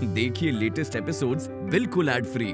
देखिए latest episodes बिल्कुल ad free.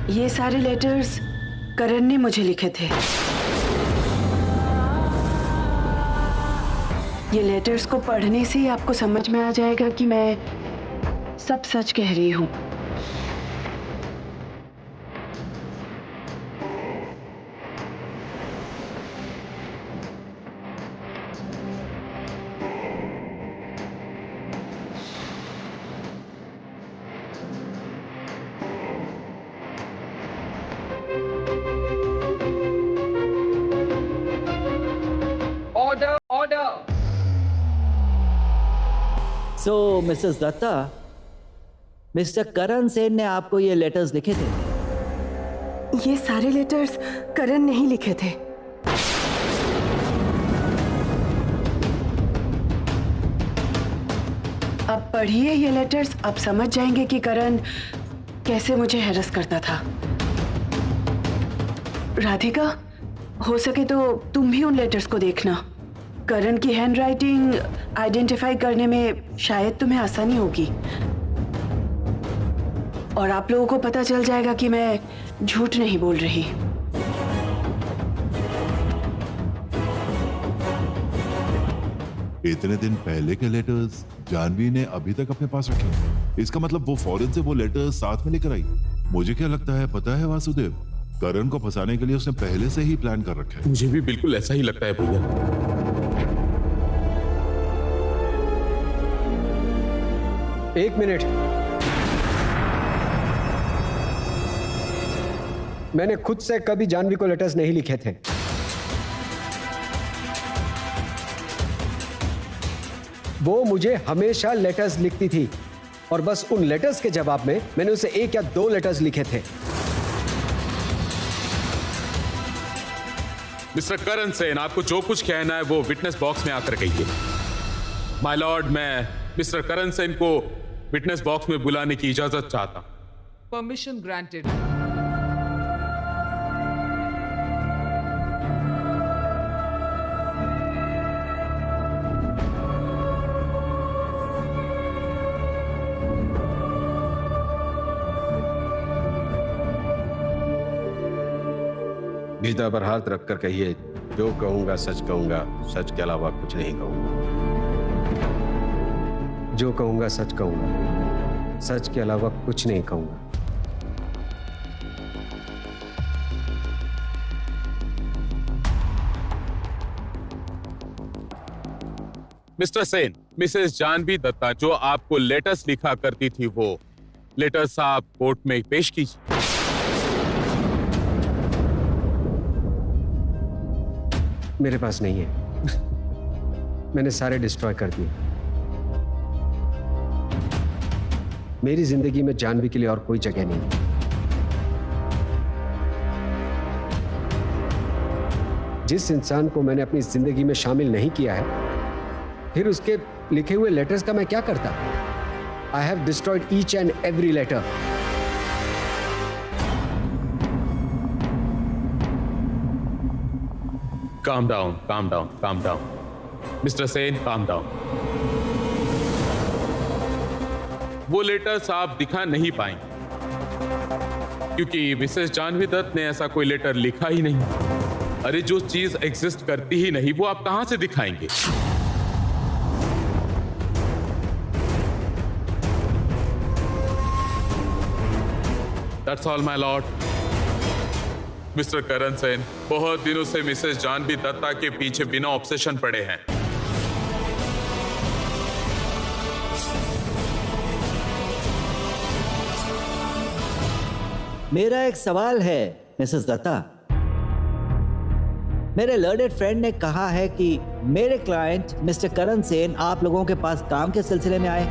ये सारे लेटर्स करण ने मुझे लिखे थे। ये लेटर्स को पढ़ने से ही आपको समझ में आ जाएगा कि मैं सब सच कह रही हूँ। So, Mrs Dutta, mister Karan Sen ने आपको ये लेटर्स लिखे थे? ये सारे लेटर्स करण ने ही लिखे थे। अब पढ़िए ये लेटर्स, आप समझ जाएंगे कि करण कैसे मुझे हैरेस करता था। राधिका, हो सके तो तुम भी उन लेटर्स को देखना। करण की हैंडराइटिंग आइडेंटिफाई करने में शायद तुम्हें आसानी होगी और आप लोगों को पता चल जाएगा कि मैं झूठ नहीं बोल रही। इतने दिन पहले के लेटर्स जानवी ने अभी तक अपने पास रखे। इसका मतलब वो फॉरेन से वो लेटर्स साथ में लेकर आई। मुझे क्या लगता है पता है वासुदेव, करण को फंसाने के लिए उसने पहले से ही प्लान कर रखा है। मुझे भी बिल्कुल ऐसा ही लगता है भैया। एक मिनट, मैंने खुद से कभी जानवी को लेटर्स नहीं लिखे थे। वो मुझे हमेशा लेटर्स लिखती थी और बस उन लेटर्स के जवाब में मैंने उसे 1 या 2 लेटर्स लिखे थे। मिस्टर करण सेन, आपको जो कुछ कहना है वो विटनेस बॉक्स में आकर कहिए। माय लॉर्ड, मैं मिस्टर करण सेन को विटनेस बॉक्स में बुलाने की इजाजत चाहता हूं। Permission granted. गीता पर हाथ रखकर कहिए, जो कहूंगा सच कहूंगा, सच के अलावा कुछ नहीं कहूंगा। जो कहूंगा सच कहूंगा, सच के अलावा कुछ नहीं कहूंगा। मिस्टर सेन, मिसेस जानवी दत्ता जो आपको लेटर्स लिखा करती थी, वो लेटर्स आप कोर्ट में पेश कीजिए। मेरे पास नहीं है। मैंने सारे डिस्ट्रॉय कर दिए। मेरी जिंदगी में जानवी के लिए और कोई जगह नहीं। जिस इंसान को मैंने अपनी जिंदगी में शामिल नहीं किया है, फिर उसके लिखे हुए लेटर्स का मैं क्या करता? I have destroyed each and every letter. Calm down, calm down, calm down. Mr. Sen, calm down. वो लेटर्स आप दिखा नहीं पाएंगे क्योंकि मिसेस जानवी दत्त ने ऐसा कोई लेटर लिखा ही नहीं। अरे जो चीज एग्जिस्ट करती ही नहीं वो आप कहां से दिखाएंगे? That's all, my lord. Mister Karan Sen बहुत दिनों से मिसेस जानवी दत्ता के पीछे बिना ऑब्सेशन पड़े हैं। मेरा एक सवाल है मिसेस दत्ता। मेरे लर्नेड फ्रेंड ने कहा है कि मेरे क्लाइंट मिस्टर करण सेन आप लोगों के पास काम के सिलसिले में आए,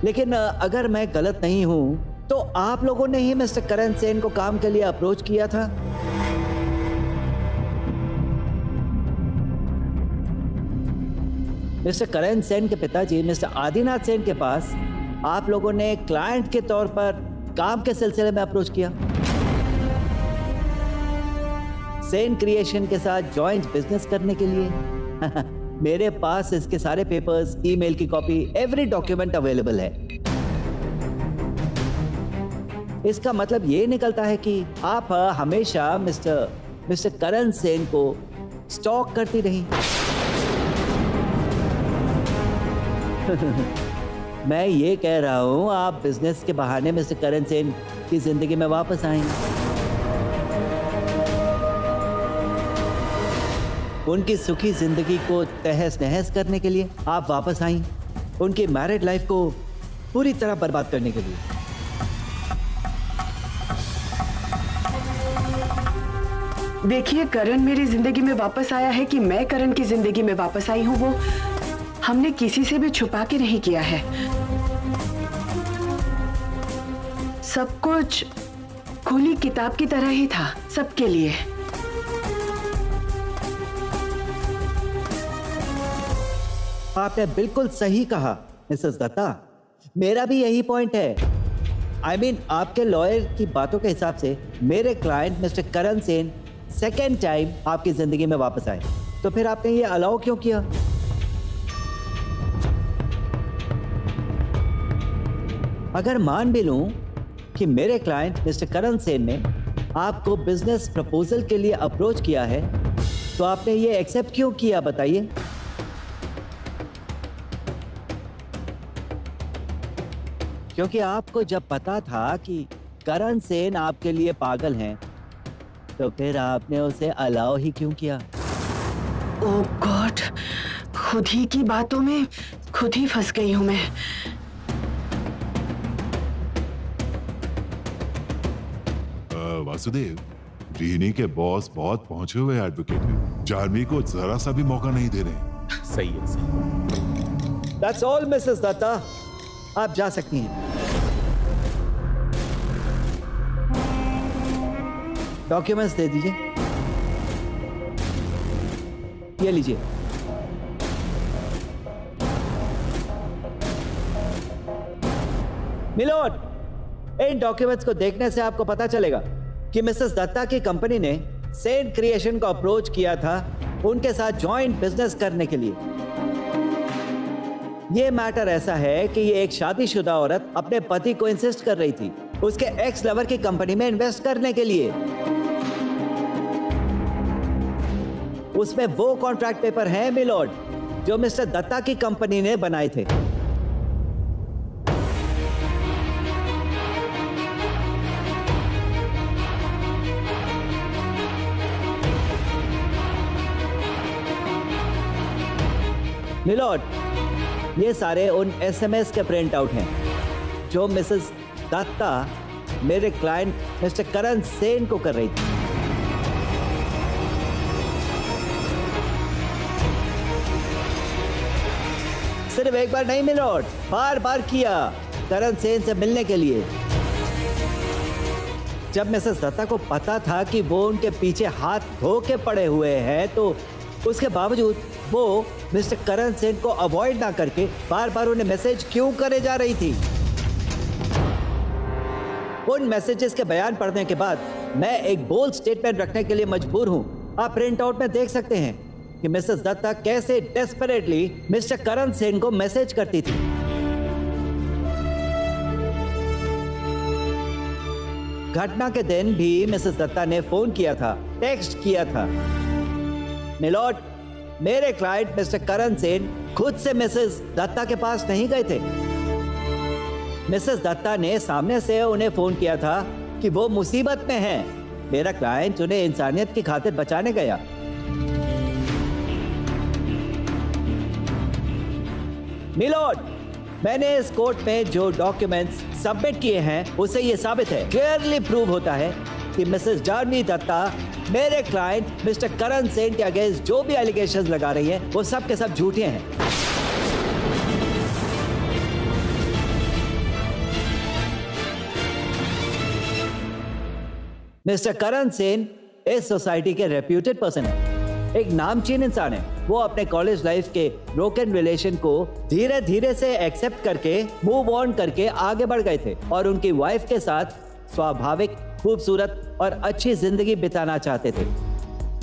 लेकिन अगर मैं गलत नहीं हूं तो आप लोगों ने ही मिस्टर करण सेन को काम के लिए अप्रोच किया था। मिस्टर करण सेन के पिताजी मिस्टर आदिनाथ सेन के पास आप लोगों ने क्लाइंट के तौर पर काम के सिलसिले में अप्रोच किया। सेन क्रिएशन के साथ जॉइंट बिजनेस करने के लिए। मेरे पास इसके सारे पेपर्स, ईमेल की कॉपी, एवरी डॉक्यूमेंट अवेलेबल है। इसका मतलब ये निकलता है कि आप हमेशा मिस्टर करण सेन को स्टॉक करती रही। मैं ये कह रहा हूं आप बिजनेस के बहाने मिस्टर करण सेन की जिंदगी में वापस आएंगे। उनकी सुखी जिंदगी को तहस नहस करने के लिए आप वापस आई, उनकी मैरिड लाइफ को पूरी तरह बर्बाद करने के लिए। देखिए, करण मेरी जिंदगी में वापस आया है कि मैं करण की जिंदगी में वापस आई हूँ, वो हमने किसी से भी छुपा के नहीं किया है। सब कुछ खुली किताब की तरह ही था सबके लिए। आपने बिल्कुल सही कहा मिसेस दत्ता, मेरा भी यही पॉइंट है। I mean, आपके लॉयर की बातों के हिसाब से मेरे client mister Karan Sen second time आपकी जिंदगी में वापस आए, तो फिर आपने ये अलाउ क्यों किया? अगर मान भी लूं कि मेरे क्लाइंट मिस्टर करण सेन ने आपको बिजनेस प्रपोजल के लिए अप्रोच किया है, तो आपने ये एक्सेप्ट क्यों किया बताइए? क्योंकि आपको जब पता था कि करण सेन आपके लिए पागल हैं, तो फिर आपने उसे अलाउ ही क्यों किया? ओह गॉड, खुद ही की बातों में खुद ही फंस गई हूं मैं। वासुदेव, रीनी के बॉस बहुत पहुंचे हुए एडवोकेट हैं, जानवी को जरा सा भी मौका नहीं दे रहे। सही है, सही। That's all, मिसेस दत्ता, आप जा सकती हैं। डॉक्यूमेंट्स दे दीजिए, ये लीजिए। मिलोड, इन डॉक्यूमेंट्स को देखने से आपको पता चलेगा कि मिसेस दत्ता की कंपनी ने सेन क्रिएशन को अप्रोच किया था उनके साथ जॉइंट बिजनेस करने के लिए। ये मैटर ऐसा है कि ये एक शादीशुदा औरत अपने पति को इंसिस्ट कर रही थी उसके एक्स लवर की कंपनी में इन्वेस्ट करने के लिए। उसमें वो कॉन्ट्रैक्ट पेपर हैं मिलोड जो मिस्टर दत्ता की कंपनी ने बनाए थे। मिलोड, ये सारे उन एसएमएस के प्रिंट आउट हैं जो मिसेस दत्ता मेरे क्लाइंट मिस्टर करण सेन को कर रही थी। सिर्फ एक बार नहीं मिलोड, बार बार किया करण सेन से मिलने के लिए। जब मिसेस दत्ता को पता था कि वो उनके पीछे हाथ धो के पड़े हुए हैं, तो उसके बावजूद वो मिस्टर करण सेन को अवॉइड ना करके बार बार उन्हें मैसेज क्यों करे जा रही थी? उन मैसेजेस के बयान पढ़ने के बाद मैं एक बोल्ड स्टेटमेंट रखने के लिए मजबूर हूं। आप प्रिंट आउट में देख सकते हैं कि मिसेस दत्ता कैसे डेस्परेटली मिस्टर करण सेन को मैसेज करती थी। घटना के दिन भी मिसेस दत्ता ने फोन किया था, टेक्स्ट किया था। मिलोड, मेरे क्लाइंट मिस्टर करण सेन खुद से मिसेस दत्ता के पास नहीं गए थे। मिसेस दत्ता ने सामने से उन्हें फोन किया था कि वो मुसीबत में हैं। मेरा क्लाइंट उन्हें इंसानियत की खातिर बचाने गया। मिलोड, मैंने इस कोर्ट में जो डॉक्यूमेंट्स सबमिट किए हैं उससे यह साबित है, क्लियरली प्रूव होता है कि मिसेस जानवी दत्ता मेरे क्लाइंट मिस्टर करण सेन के अगेंस्ट जो भी एलिगेशंस लगा रही हैं वो सब के सब झूठे हैं। मिस्टर करण सेन इस सोसाइटी के रेप्यूटेड पर्सन है, एक नामचीन इंसान है। वो अपने कॉलेज लाइफ के ब्रोकन रिलेशन को धीरे धीरे से एक्सेप्ट करके मूव ऑन करके आगे बढ़ गए थे और उनकी वाइफ के साथ स्वाभाविक, खूबसूरत और अच्छी जिंदगी बिताना चाहते थे।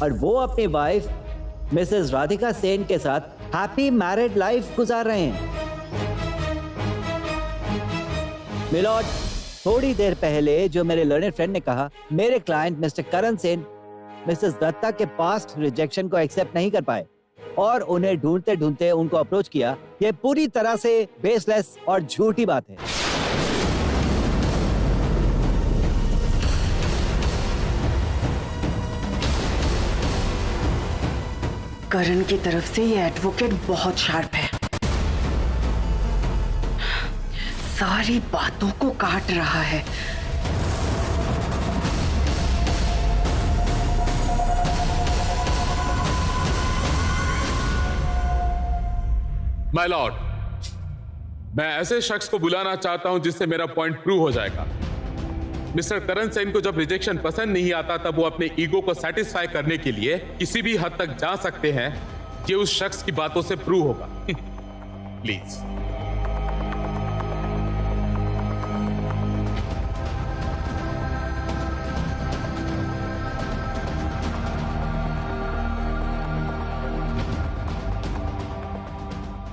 और वो अपनी वाइफ मिसेस राधिका सेन के साथ हैप्पी मैरिड लाइफ गुजार रहे हैं। मिलॉर्ड, थोड़ी देर पहले जो मेरे लर्नेड फ्रेंड ने कहा, मेरे client mister Karan Sen Mrs Dutta के पास्ट रिजेक्शन को एक्सेप्ट नहीं कर पाए और उन्हें ढूंढते ढूंढते उनको अप्रोच किया, ये पूरी तरह से बेसलेस और झूठी बात है। करण की तरफ से ये एडवोकेट बहुत शार्प है, सारी बातों को काट रहा है। माय लॉर्ड, मैं ऐसे शख्स को बुलाना चाहता हूं जिससे मेरा पॉइंट प्रूव हो जाएगा। मिस्टर करण सेन को जब रिजेक्शन पसंद नहीं आता तब वो अपने ईगो को सेटिस्फाई करने के लिए किसी भी हद तक जा सकते हैं। ये उस शख्स की बातों से प्रूव होगा। प्लीज।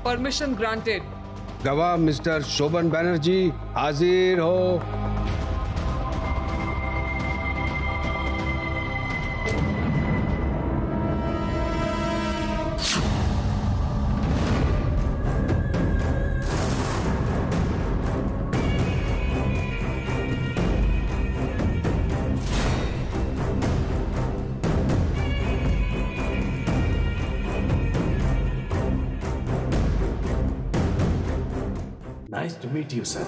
Permission granted. गवाह मिस्टर शोभन बैनर्जी हाजिर हो। Nice to meet you, sir.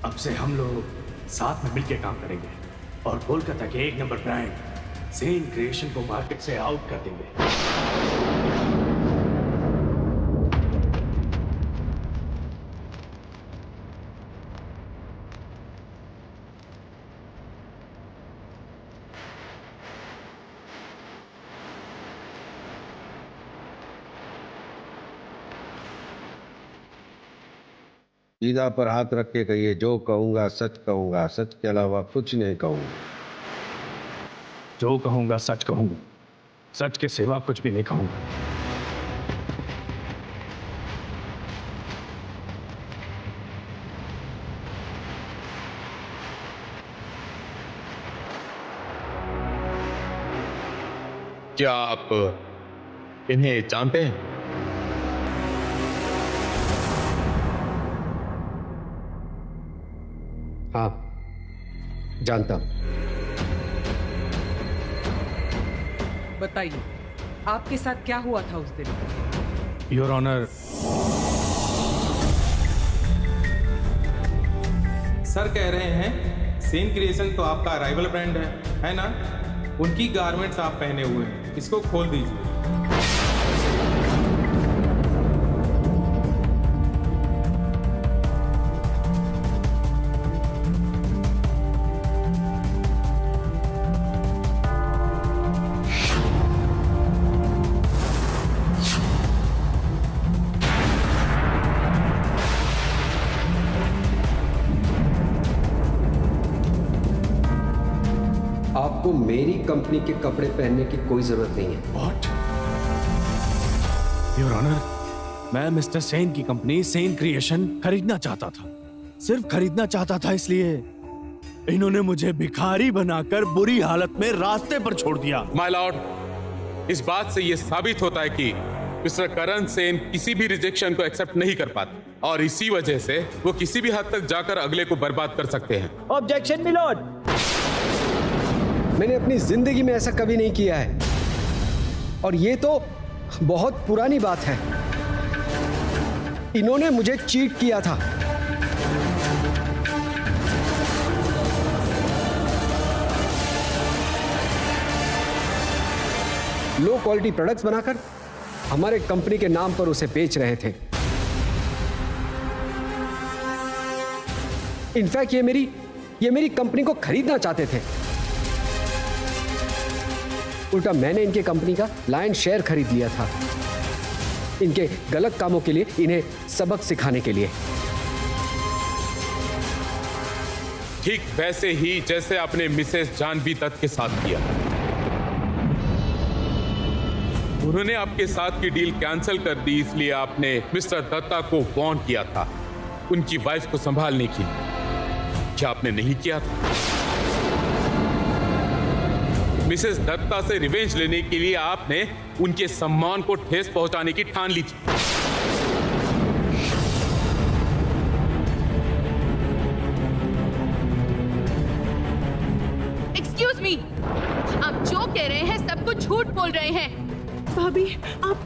अब से हम लोग साथ में मिलकर काम करेंगे और कोलकाता के एक नंबर ब्रांड सेन क्रिएशन को मार्केट से आउट कर देंगे। सीधा पर हाथ रख के कहिए, जो कहूंगा सच कहूंगा, सच के अलावा कुछ नहीं कहूंगा। जो कहूंगा सच कहूंगा, सच के सिवा कुछ भी नहीं कहूंगा। क्या आप इन्हें जानते हैं? हाँ, जानता हूं। बताइए, आपके साथ क्या हुआ था उस दिन? योर ऑनर, सर कह रहे हैं सेन क्रिएशन तो आपका राइवल ब्रांड है ना? उनकी गारमेंट्स आप पहने हुए हैं, इसको खोल दीजिए। आपको मेरी कंपनी के कपड़े पहनने की कोई जरूरत नहीं है। व्हाट? योर ऑनर, मैं मिस्टर सेन की कंपनी सेन क्रिएशन खरीदना चाहता था। सिर्फ खरीदना चाहता था, इसलिए इन्होंने मुझे भिखारी बनाकर बुरी हालत में रास्ते पर छोड़ दिया। माय लॉर्ड, इस बात से यह साबित होता है कि मिस्टर करण सेन किसी भी रिजेक्शन को एक्सेप्ट नहीं कर पाते और इसी वजह से वो किसी भी हद तक जाकर अगले को बर्बाद कर सकते हैं। Objection my lord. मैंने अपनी जिंदगी में ऐसा कभी नहीं किया है और ये तो बहुत पुरानी बात है। इन्होंने मुझे चीट किया था। लो क्वालिटी प्रोडक्ट्स बनाकर हमारे कंपनी के नाम पर उसे बेच रहे थे। इनफैक्ट ये मेरी कंपनी को खरीदना चाहते थे। उल्टा मैंने इनके कंपनी का लायन शेयर खरीद लिया था, इनके गलत कामों के लिए, इन्हें सबक सिखाने के लिए। ठीक वैसे ही जैसे आपने मिसेस जानवी दत्त के साथ किया। उन्होंने आपके साथ की डील कैंसिल कर दी, इसलिए आपने मिस्टर दत्ता को वार्न किया था उनकी वाइफ को संभालने के लिए। क्या आपने नहीं किया था? मिसेस दत्ता से रिवेंज लेने के लिए आपने उनके सम्मान को ठेस पहुंचाने की ठान ली थी। एक्सक्यूज मी, आप जो कह रहे हैं सब कुछ झूठ बोल रहे हैं। भाभी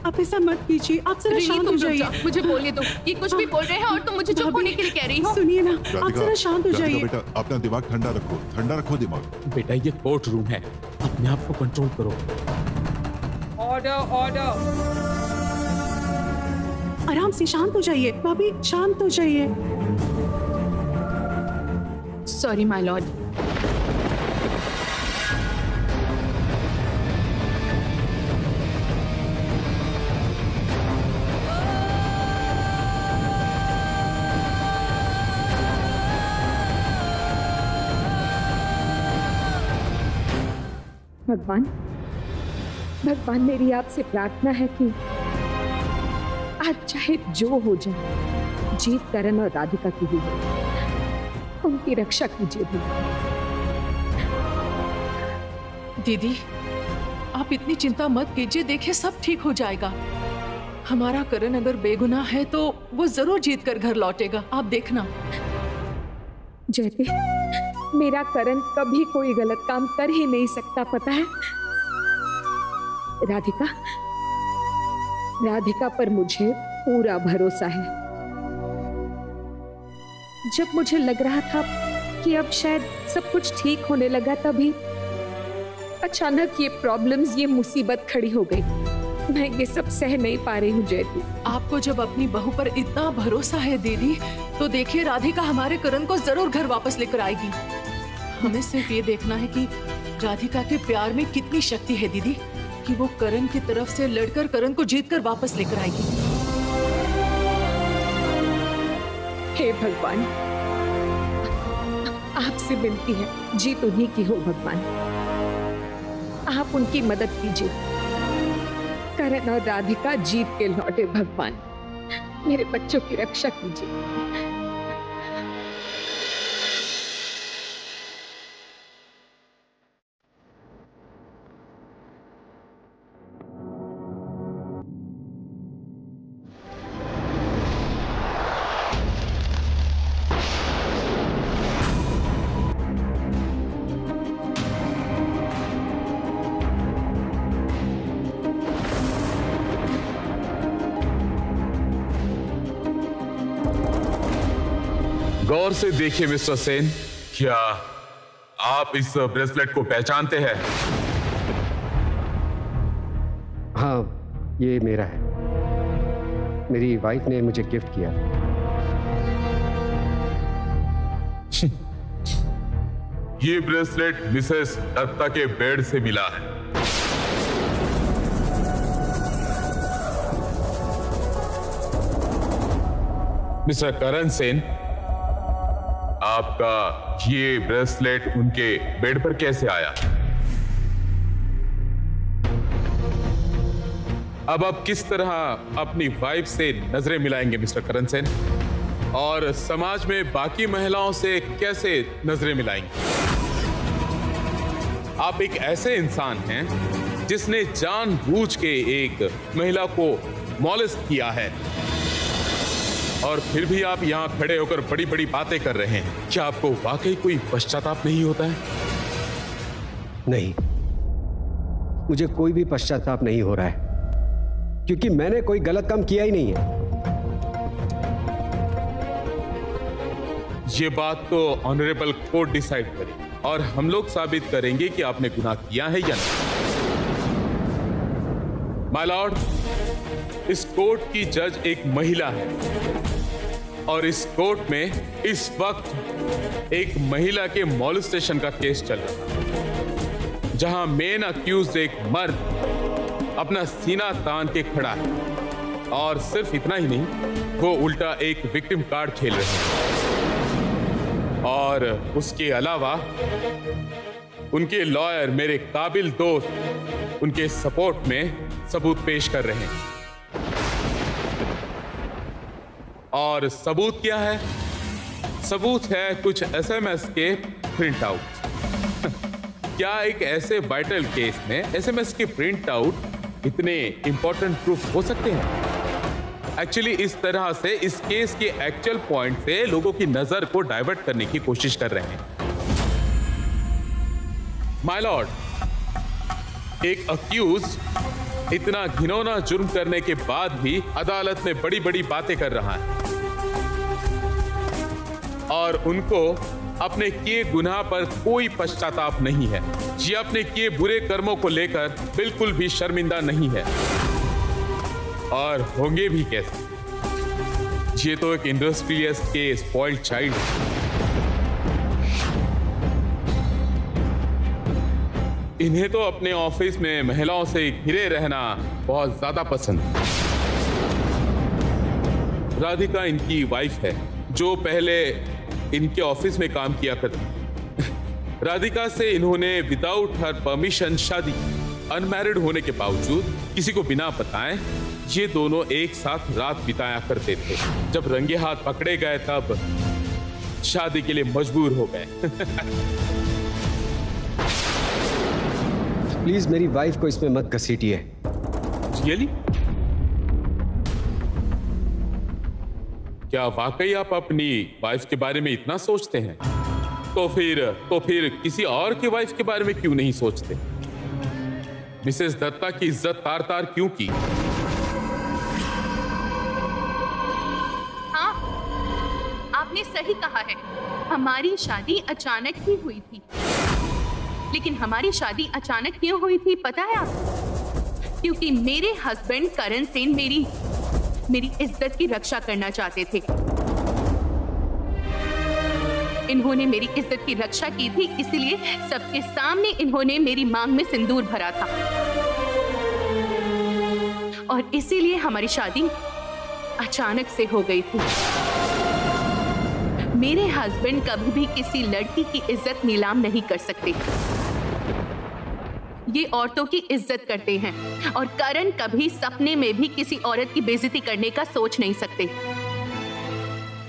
आप ऐसा मत कीजिए, आप जरा शांत हो जाइए। मुझे बोलने दो, ये कुछ भी बोल रहे हैं और तुम मुझे चुप होने के लिए कह रही हो। सुनिए ना, आप जरा शांत हो जाइए। बेटा अपना दिमाग ठंडा रखो दिमाग। बेटा ये कोर्ट रूम है, अपने आप को कंट्रोल करो। ऑर्डर। आराम से शांत हो जाइए भाभी, शांत हो जाइए। Sorry my Lord. भगवान मेरी आपसे प्रार्थना है कि आज चाहे जो हो जाए, जीत करण और राधिका की हुई है, उनकी रक्षा कीजिए। दीदी आप इतनी चिंता मत कीजिए, देखिए सब ठीक हो जाएगा। हमारा करण अगर बेगुनाह है तो वो जरूर जीत कर घर लौटेगा, आप देखना। जयती, मेरा करण कभी कोई गलत काम कर ही नहीं सकता, पता है? राधिका पर मुझे पूरा भरोसा है। जब मुझे लग रहा था कि अब शायद सब कुछ ठीक होने लगा, तभी अचानक ये प्रॉब्लम्स, ये मुसीबत खड़ी हो गई। मैं ये सब सह नहीं पा रही हूँ जयती। आपको जब अपनी बहू पर इतना भरोसा है दीदी, तो देखिए राधिका हमारे करण को जरूर घर वापस लेकर आएगी। हमें सिर्फ ये देखना है कि राधिका के प्यार में कितनी शक्ति है दीदी, कि वो करण की तरफ से लड़कर करण को जीतकर वापस लेकर आएगी। हे भगवान, आपसे विनती है, जीत उन्हीं की हो भगवान। आप उनकी मदद कीजिए, करण और राधिका जीत के लौटे भगवान। मेरे बच्चों की रक्षा कीजिए। गौर से देखिए मिस्टर सेन, क्या आप इस ब्रेसलेट को पहचानते हैं? हाँ, ये मेरा है। मेरी वाइफ ने मुझे गिफ्ट किया। ये ब्रेसलेट मिसेस दत्ता के बेड से मिला है। मिस्टर करण सेन, आपका ये ब्रेसलेट उनके बेड पर कैसे आया? अब आप किस तरह अपनी वाइफ से नजरें मिलाएंगे मिस्टर करण सेन, और समाज में बाकी महिलाओं से कैसे नजरें मिलाएंगे? आप एक ऐसे इंसान हैं जिसने जानबूझ के एक महिला को मॉलेस्ट किया है, और फिर भी आप यहां खड़े होकर बड़ी बड़ी बातें कर रहे हैं। क्या आपको वाकई कोई पश्चाताप नहीं होता है? नहीं, मुझे कोई भी पश्चाताप नहीं हो रहा है, क्योंकि मैंने कोई गलत काम किया ही नहीं है। ये बात तो ऑनरेबल कोर्ट डिसाइड करे और हम लोग साबित करेंगे कि आपने गुनाह किया है या नहीं। माय लॉर्ड, इस कोर्ट की जज एक महिला है और इस कोर्ट में इस वक्त एक महिला के मॉलेस्टेशन का केस चल रहा है, जहां मेन अक्यूज एक मर्द अपना सीना तान के खड़ा है और सिर्फ इतना ही नहीं, वो उल्टा एक विक्टिम कार्ड खेल रहे हैं और उसके अलावा उनके लॉयर मेरे काबिल दोस्त उनके सपोर्ट में सबूत पेश कर रहे हैं। और सबूत क्या है? सबूत है कुछ एसएमएस के प्रिंट आउट। क्या एक ऐसे वाइटल केस में एसएमएस के प्रिंट आउट इतने इंपॉर्टेंट प्रूफ हो सकते हैं? एक्चुअली इस तरह से इस केस के एक्चुअल पॉइंट से लोगों की नजर को डाइवर्ट करने की कोशिश कर रहे हैं। माय लॉर्ड, एक अक्यूज इतना घिनौना जुर्म करने के बाद भी अदालत में बड़ी बड़ी बातें कर रहा है और उनको अपने किए गुनाह पर कोई पश्चाताप नहीं है। ये अपने किए बुरे कर्मों को लेकर बिल्कुल भी शर्मिंदा नहीं है और होंगे भी कैसे। ये तो एक इंडस्ट्रियलिस्ट के स्पॉइल्ड चाइल्ड है। इन्हें तो अपने ऑफिस में महिलाओं से घिरे रहना बहुत ज्यादा पसंद है। राधिका इनकी वाइफ है जो पहले इनके ऑफिस में काम किया करती। राधिका से इन्होंने विदाउट हर परमिशन शादी की। अनमैरिड होने के बावजूद किसी को बिना बताएं ये दोनों एक साथ रात बिताया करते थे। जब रंगे हाथ पकड़े गए तब शादी के लिए मजबूर हो गए। प्लीज मेरी वाइफ को इसमें मत घसीटिए। रियली? क्या वाकई आप अपनी वाइफ के बारे में इतना सोचते हैं? तो फिर किसी और की वाइफ के बारे में क्यों नहीं सोचते? मिसेस दत्ता की इज्जत तार तार क्यों की? हाँ, आपने सही कहा है। हमारी शादी अचानक ही हुई थी। लेकिन हमारी शादी अचानक क्यों हुई थी पता है आपको? क्योंकि मेरे हस्बैंड करण सेन मेरी इज्जत की रक्षा करना चाहते थे। इन्होंने मेरी इज्जत की रक्षा की थी, इसलिए सबके सामने इन्होंने मेरी मांग में सिंदूर भरा था और इसीलिए हमारी शादी अचानक से हो गई थी। मेरे हस्बैंड कभी भी किसी लड़की की इज्जत नीलाम नहीं कर सकते। ये औरतों की इज्जत करते हैं और करण कभी सपने में भी किसी औरत की बेइज्जती करने का सोच नहीं सकते।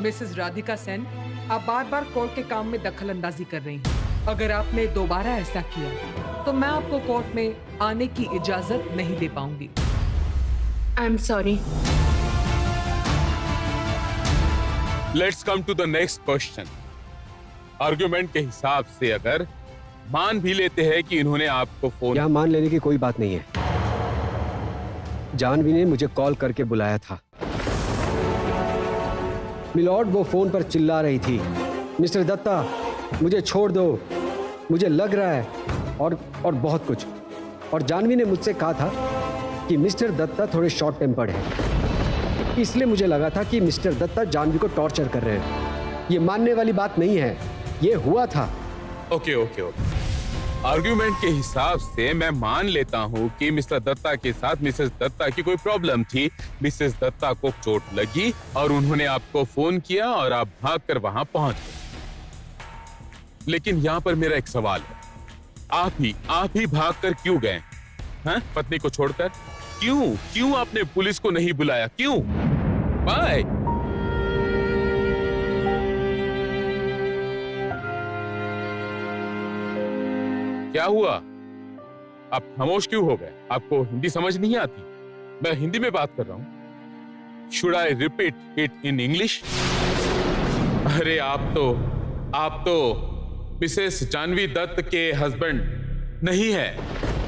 मिसेस राधिका सेन, आप बार बार कोर्ट के काम में दखल अंदाजी कर रही हैं। अगर आपने दोबारा ऐसा किया तो मैं आपको कोर्ट में आने की इजाजत नहीं दे पाऊंगी। I am sorry. Let's come to the next question. Argument के हिसाब से अगर मान भी लेते हैं कि इन्होंने आपको फोन, यहाँ मान लेने की कोई बात नहीं है। जानवी ने मुझे कॉल करके बुलाया था। मिलॉर्ड, वो फोन पर चिल्ला रही थी, मिस्टर दत्ता मुझे छोड़ दो, मुझे लग रहा है और बहुत कुछ। और जानवी ने मुझसे कहा था कि मिस्टर दत्ता थोड़े शॉर्ट टेम्पर्ड है, इसलिए मुझे लगा था कि मिस्टर दत्ता जानवी को टॉर्चर कर रहे हैं। ये मानने वाली बात नहीं है, ये हुआ था। ओके। आर्ग्यूमेंट के हिसाब से मैं मान लेता हूं कि मिस्टर दत्ता के साथ मिसेस दत्ता की कोई प्रॉब्लम थी। मिसेस दत्ता को चोट लगी और उन्होंने आपको फोन किया और आप भागकर वहां पहुंच गए। लेकिन यहां पर मेरा एक सवाल है, आप ही भागकर क्यों गए? हैं? पत्नी को छोड़कर क्यों आपने पुलिस को नहीं बुलाया? क्यों? बाय। क्या हुआ? आप खामोश क्यों हो गए? आपको हिंदी समझ नहीं आती? मैं हिंदी में बात कर रहा हूं। Should I repeat it in English? अरे आप तो मिसेस जानवी दत्त के हस्बैंड नहीं है,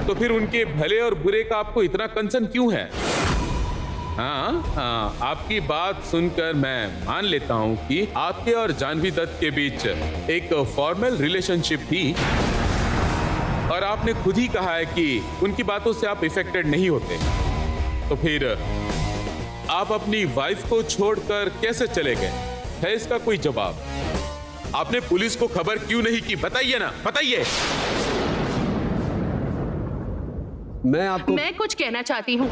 तो फिर उनके भले और बुरे का आपको इतना कंसर्न क्यों है? हाँ, आपकी बात सुनकर मैं मान लेता हूँ कि आपके और जाह्नवी दत्त के बीच एक फॉर्मल रिलेशनशिप थी और आपने खुद ही कहा है कि उनकी बातों से आप इफेक्टेड नहीं होते। तो फिर आप अपनी वाइफ को छोड़कर कैसे चले गए? है इसका कोई जवाब? आपने पुलिस को खबर क्यों नहीं की? बताइए ना, बताइए। मैं कुछ कहना चाहती हूँ।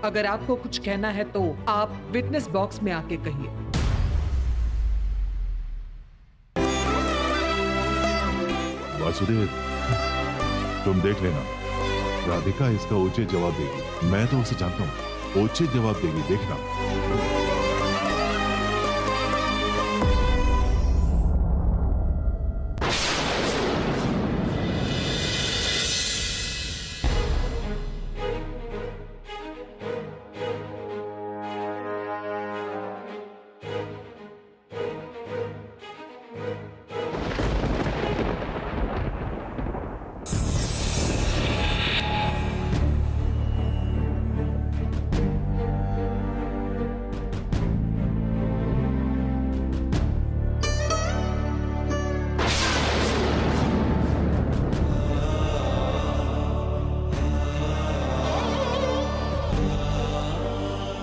अगर आपको कुछ कहना है तो आप विटनेस बॉक्स में आके कहिए। वासुदेव, तुम देख लेना, राधिका इसका उचित जवाब देगी। मैं तो उसे जानता हूँ, उचित जवाब देगी, देखना।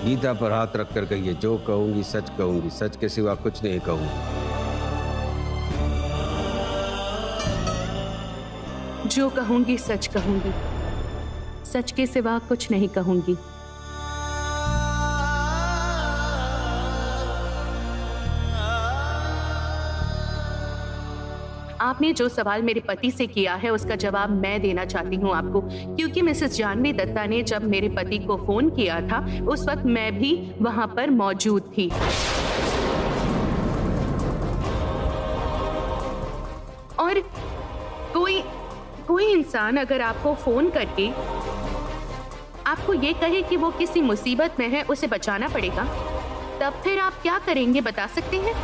गीता पर हाथ रख कर कहिए, जो कहूंगी सच कहूंगी, सच के सिवा कुछ नहीं कहूंगी। जो कहूंगी सच कहूंगी, सच के सिवा कुछ नहीं कहूंगी। आपने जो सवाल मेरे पति से किया है उसका जवाब मैं देना चाहती हूँ आपको, क्योंकि मिसेस जाह्नवी दत्ता ने जब मेरे पति को फोन किया था उस वक्त मैं भी वहां पर मौजूद थी। और कोई इंसान अगर आपको फोन करके आपको ये कहे कि वो किसी मुसीबत में है, उसे बचाना पड़ेगा, तब फिर आप क्या करेंगे, बता सकते हैं?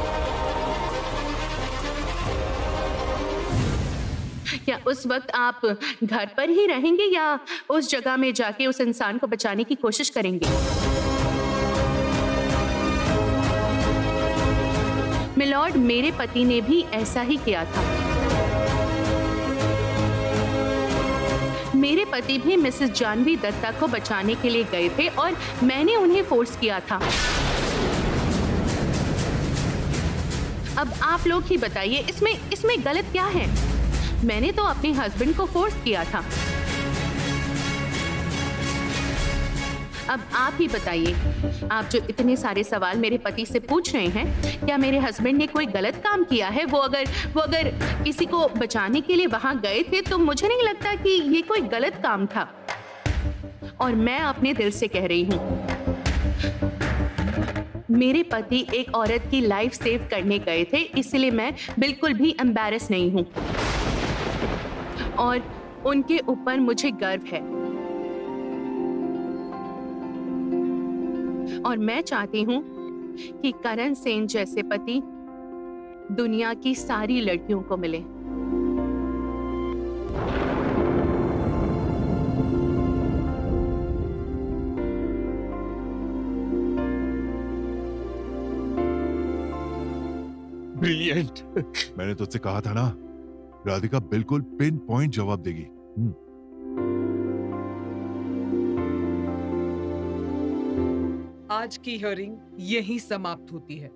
क्या उस वक्त आप घर पर ही रहेंगे या उस जगह में जाके उस इंसान को बचाने की कोशिश करेंगे? मिलॉर्ड, मेरे पति ने भी ऐसा ही किया था। मेरे पति भी मिसेस जाह्नवी दत्ता को बचाने के लिए गए थे और मैंने उन्हें फोर्स किया था। अब आप लोग ही बताइए, इसमें गलत क्या है? मैंने तो अपने हस्बैंड को फोर्स किया था। अब आप ही बताइए, आप जो इतने सारे सवाल मेरे पति से पूछ रहे हैं, क्या मेरे हस्बैंड ने कोई गलत काम किया है? वो अगर किसी को बचाने के लिए वहां गए थे तो मुझे नहीं लगता कि ये कोई गलत काम था। और मैं अपने दिल से कह रही हूं, मेरे पति एक औरत की लाइफ सेव करने गए थे, इसलिए मैं बिल्कुल भी एम्बैरेस नहीं हूं और उनके ऊपर मुझे गर्व है। और मैं चाहती हूं कि करण सेन जैसे पति दुनिया की सारी लड़कियों को मिले। ब्रिलियंट। मैंने तुझसे कहा था ना, राधिका बिल्कुल पिन पॉइंट जवाब देगी। आज की हियरिंग यहीं समाप्त होती है।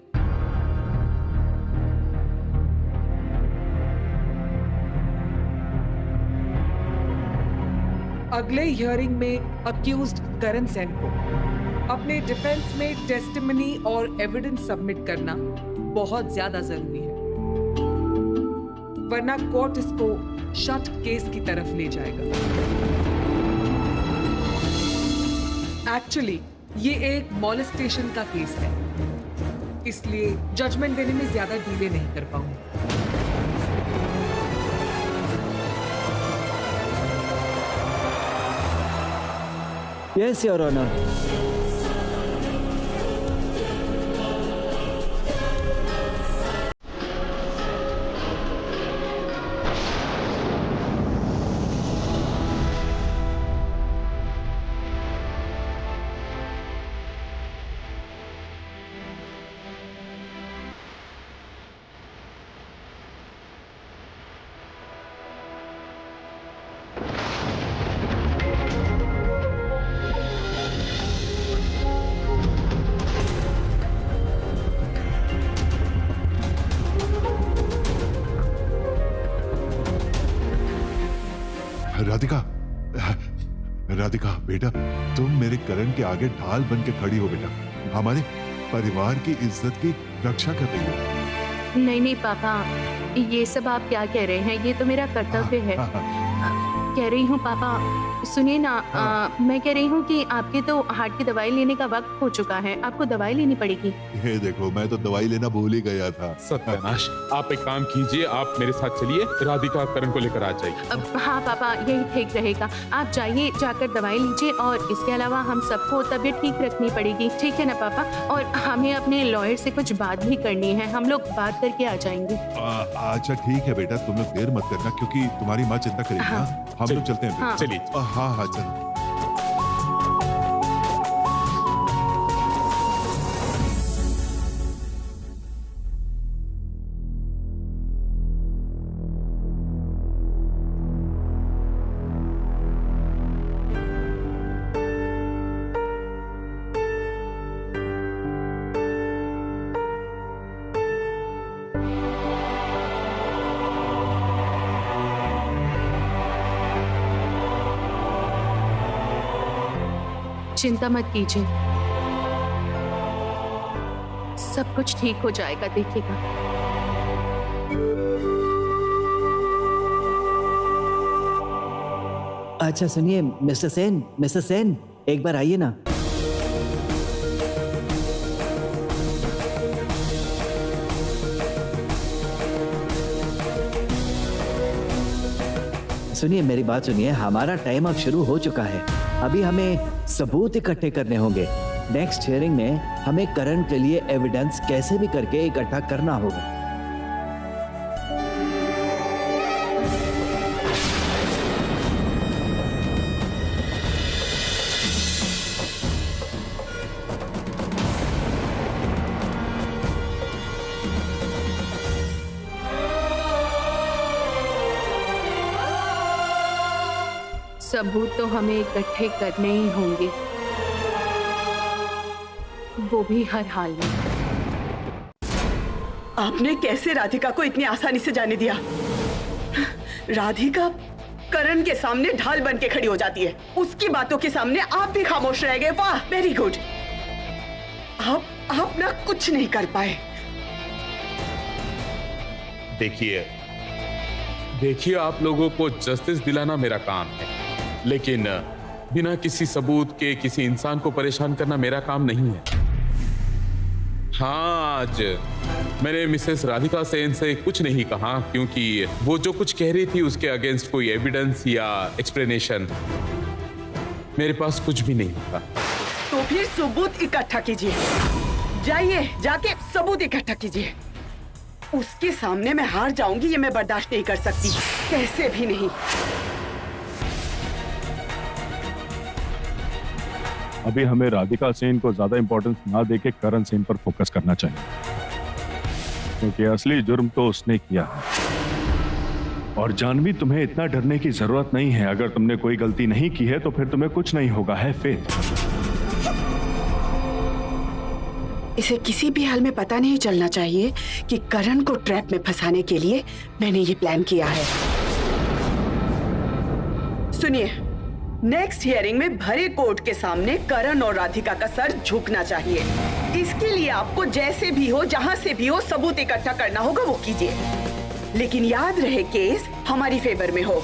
अगले हियरिंग में अक्यूज्ड करण सेन को अपने डिफेंस में टेस्टिमनी और एविडेंस सबमिट करना बहुत ज्यादा जरूरी है, वरना कोर्ट इसको शट केस की तरफ ले जाएगा। एक्चुअली ये एक मॉलेस्टेशन का केस है, इसलिए जजमेंट देने में ज्यादा डिले नहीं कर पाऊंगी। Yes your honour. राधिका बेटा, तुम मेरे करण के आगे ढाल बन के खड़ी हो बेटा, हमारे परिवार की इज्जत की रक्षा कर रही हो। नहीं पापा, ये सब आप क्या कह रहे हैं? ये तो मेरा कर्तव्य है। कह रही हूँ पापा, सुनिए ना, मैं कह रही हूँ कि आपके तो हार्ट की दवाई लेने का वक्त हो चुका है, आपको दवाई लेनी पड़ेगी। ये देखो, मैं तो दवाई लेना भूल ही गया था। सत्यानाश, आप एक काम कीजिए, आप मेरे साथ चलिए, राधिका करण को लेकर आ जाइए। हाँ पापा, यही ठीक रहेगा। आप जाइए, जाकर दवाई लीजिए, और इसके अलावा हम सबको तबीयत ठीक रखनी पड़ेगी, ठीक है ना पापा? और हमें अपने लॉयर से कुछ बात भी करनी है, हम लोग बात करके आ जाएंगे। अच्छा ठीक है बेटा, तुम लोग देर मत करना, क्योंकि तुम्हारी माँ चिंता करेगी। हाँ। हम लोग चलते हैं। हाँ। चलिए। हाँ चलो। चिंता मत कीजिए, सब कुछ ठीक हो जाएगा, देखिएगा। अच्छा सुनिए मिस्टर सेन, एक बार आइए ना। सुनिए, मेरी बात सुनिए, हमारा टाइम अब शुरू हो चुका है। अभी हमें सबूत इकट्ठे करने होंगे। नेक्स्ट हियरिंग में हमें करण के लिए एविडेंस कैसे भी करके इकट्ठा करना होगा। सबूत तो हमें इकट्ठे करने ही होंगे, वो भी हर हाल में। आपने कैसे राधिका को इतनी आसानी से जाने दिया? राधिका करण के सामने ढाल बन के खड़ी हो जाती है, उसकी बातों के सामने आप भी खामोश रह गए। वाह, वेरी गुड। आप ना कुछ नहीं कर पाए। देखिए, आप लोगों को जस्टिस दिलाना मेरा काम है, लेकिन बिना किसी सबूत के किसी इंसान को परेशान करना मेरा काम नहीं है। हाँ, आज मैंने मिसेस राधिका सेन से कुछ नहीं कहा, क्योंकि वो जो कुछ कह रही थी उसके अगेंस्ट कोई एविडेंस या एक्सप्लेनेशन मेरे पास कुछ भी नहीं था। तो फिर सबूत इकट्ठा कीजिए, जाइए, जाके सबूत इकट्ठा कीजिए। उसके सामने मैं हार जाऊंगी, ये मैं बर्दाश्त नहीं कर सकती, कैसे भी नहीं। अभी हमें राधिका सेन को ज्यादा इंपॉर्टेंस ना देके करण सेन पर फोकस करना चाहिए, क्योंकि असली जुर्म तो उसने किया है। और जानवी, तुम्हें इतना डरने की जरूरत नहीं है। अगर तुमने कोई गलती नहीं की है तो फिर तुम्हें कुछ नहीं होगा, है फेथ। इसे किसी भी हाल में पता नहीं चलना चाहिए कि करण को ट्रैप में फंसाने के लिए मैंने ये प्लान किया है। सुनिए, नेक्स्ट हियरिंग में भरे कोर्ट के सामने करण और राधिका का सर झुकना चाहिए। इसके लिए आपको जैसे भी हो, जहां से भी हो, सबूत इकट्ठा करना होगा, वो कीजिए। लेकिन याद रहे, केस हमारी फेवर में हो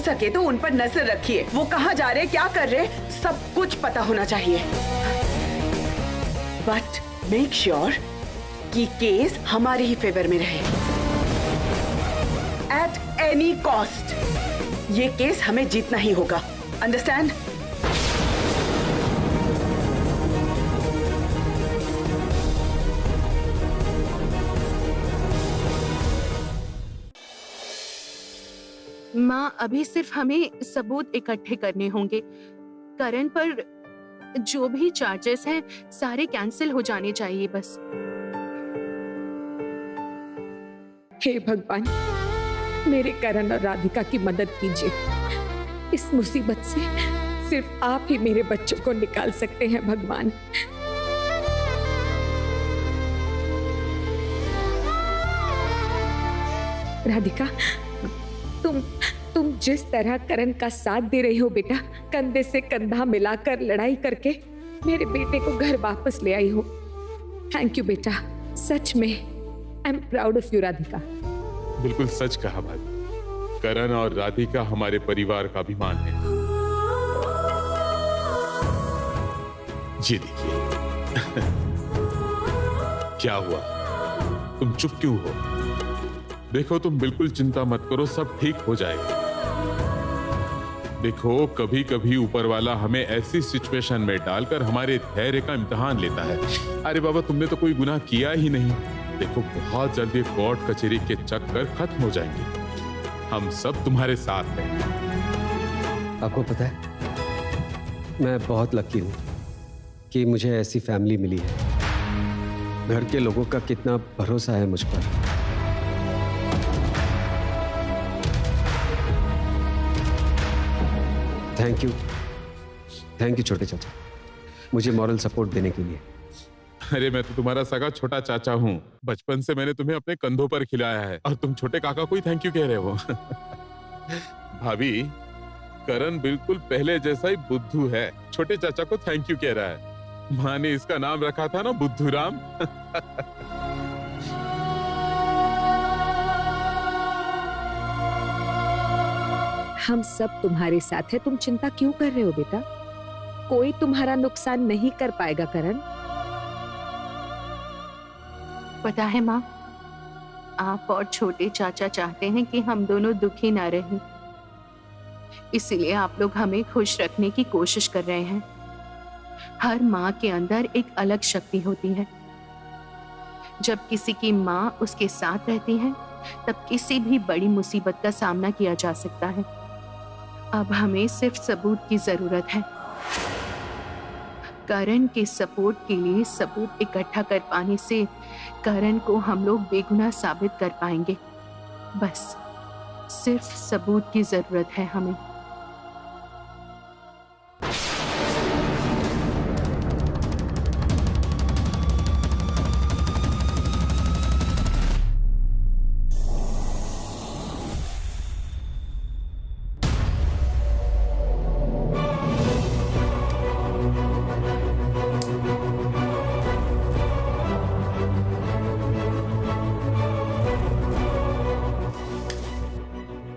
सके तो उन पर नजर रखिए। वो कहां जा रहे, क्या कर रहे, सब कुछ पता होना चाहिए। बट मेक श्योर कि केस हमारे ही फेवर में रहे, एट एनी कॉस्ट। ये केस हमें जीतना ही होगा, अंडरस्टैंड? माँ, अभी सिर्फ हमें सबूत इकट्ठे करने होंगे। करण पर जो भी चार्जेस हैं सारे कैंसिल हो जाने चाहिए बस। हे भगवान, मेरे करण और राधिका की मदद कीजिए। इस मुसीबत से सिर्फ आप ही मेरे बच्चों को निकाल सकते हैं भगवान। राधिका, तुम जिस तरह करण का साथ दे रही हो बेटा, कंधे से कंधा मिलाकर लड़ाई करके मेरे बेटे को घर वापस ले आई हो। थैंक यू बेटा, सच में I am proud of you Radhika. बिल्कुल सच कहा भाभी, करण और राधिका हमारे परिवार का अभिमान है। ये देखिए क्या हुआ, तुम चुप क्यों हो? देखो तुम बिल्कुल चिंता मत करो, सब ठीक हो जाएगा। देखो कभी कभी ऊपर वाला हमें ऐसी सिचुएशन में डालकर हमारे धैर्य का इम्तिहान लेता है। अरे बाबा, तुमने तो कोई गुनाह किया ही नहीं। देखो बहुत जल्दी कोर्ट कचहरी के चक्कर खत्म हो जाएंगे, हम सब तुम्हारे साथ हैं। आपको पता है, मैं बहुत लकी हूँ कि मुझे ऐसी फैमिली मिली है। घर के लोगों का कितना भरोसा है मुझ पर। थैंक यू छोटे चाचा, मुझे मॉरल सपोर्ट देने के लिए। अरे मैं तो तुम्हारा सगा छोटा चाचा हूँ, बचपन से मैंने तुम्हें अपने कंधों पर खिलाया है और तुम छोटे काका को ही थैंक यू कह रहे हो। भाभी, करण बिल्कुल पहले जैसा ही बुद्धू है, छोटे चाचा को थैंक यू कह रहा है। माँ ने इसका नाम रखा था ना बुद्धू राम। हम सब तुम्हारे साथ है, तुम चिंता क्यों कर रहे हो बेटा? कोई तुम्हारा नुकसान नहीं कर पाएगा करण। पता है माँ, आप और छोटे चाचा चाहते हैं कि हम दोनों दुखी ना रहें, इसीलिए आप लोग हमें खुश रखने की कोशिश कर रहे हैं। हर माँ के अंदर एक अलग शक्ति होती है। जब किसी की माँ उसके साथ रहती है, तब किसी भी बड़ी मुसीबत का सामना किया जा सकता है। अब हमें सिर्फ सबूत की जरूरत है। करण के सपोर्ट के लिए सबूत इकट्ठा कर पाने से करण को हम लोग बेगुनाह साबित कर पाएंगे। बस सिर्फ सबूत की जरूरत है हमें।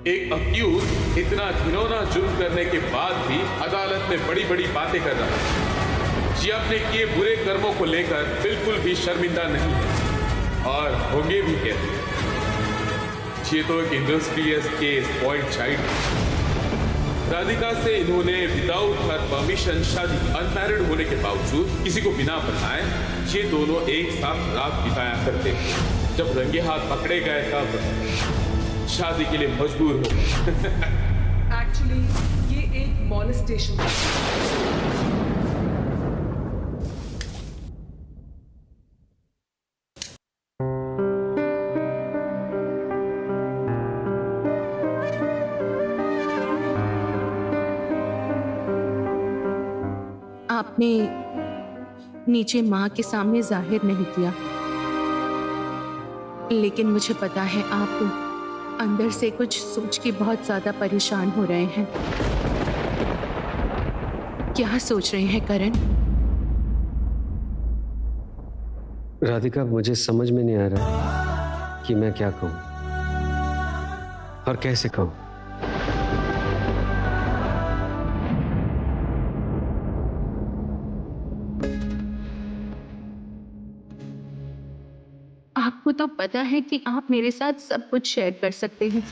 एक अक्यूज इतना घिनौना जुर्म करने के बाद भी अदालत में बड़ी बड़ी बातें कर रहा है। जी अपने किए बुरे कर्मों को लेकर बिल्कुल भी शर्मिंदा नहीं है और होंगे भी कैसे। ये तो एक industrious case point child. Radhika से इन्होंने विदाउट हर परमिशन शादी, अनमैरिड होने के बावजूद किसी को बिना बताए ये दोनों एक साथ रात बिताया करते। जब रंगे हाथ पकड़े गए तब शादी के लिए मजबूर हो। एक्चुअली ये एक मॉलेस्टेशन है। आपने नीचे माँ के सामने जाहिर नहीं किया, लेकिन मुझे पता है आप अंदर से कुछ सोच के बहुत ज्यादा परेशान हो रहे हैं। क्या सोच रहे हैं करण? राधिका, मुझे समझ में नहीं आ रहा कि मैं क्या कहूं और कैसे कहूं। आपको तो पता है कि आप मेरे साथ सब कुछ शेयर कर सकते हैं।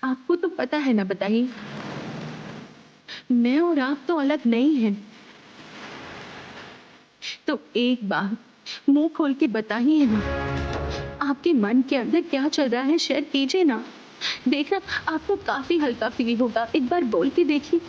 आपको तो पता है ना, बताइए। मैं और आप तो अलग नहीं हैं। तो एक बार मुंह खोल के बताइए ना, आपके मन के अंदर क्या चल रहा है, शेयर कीजिए ना। देखना आपको काफी हल्का फील होगा। एक बार बोल के देखिए।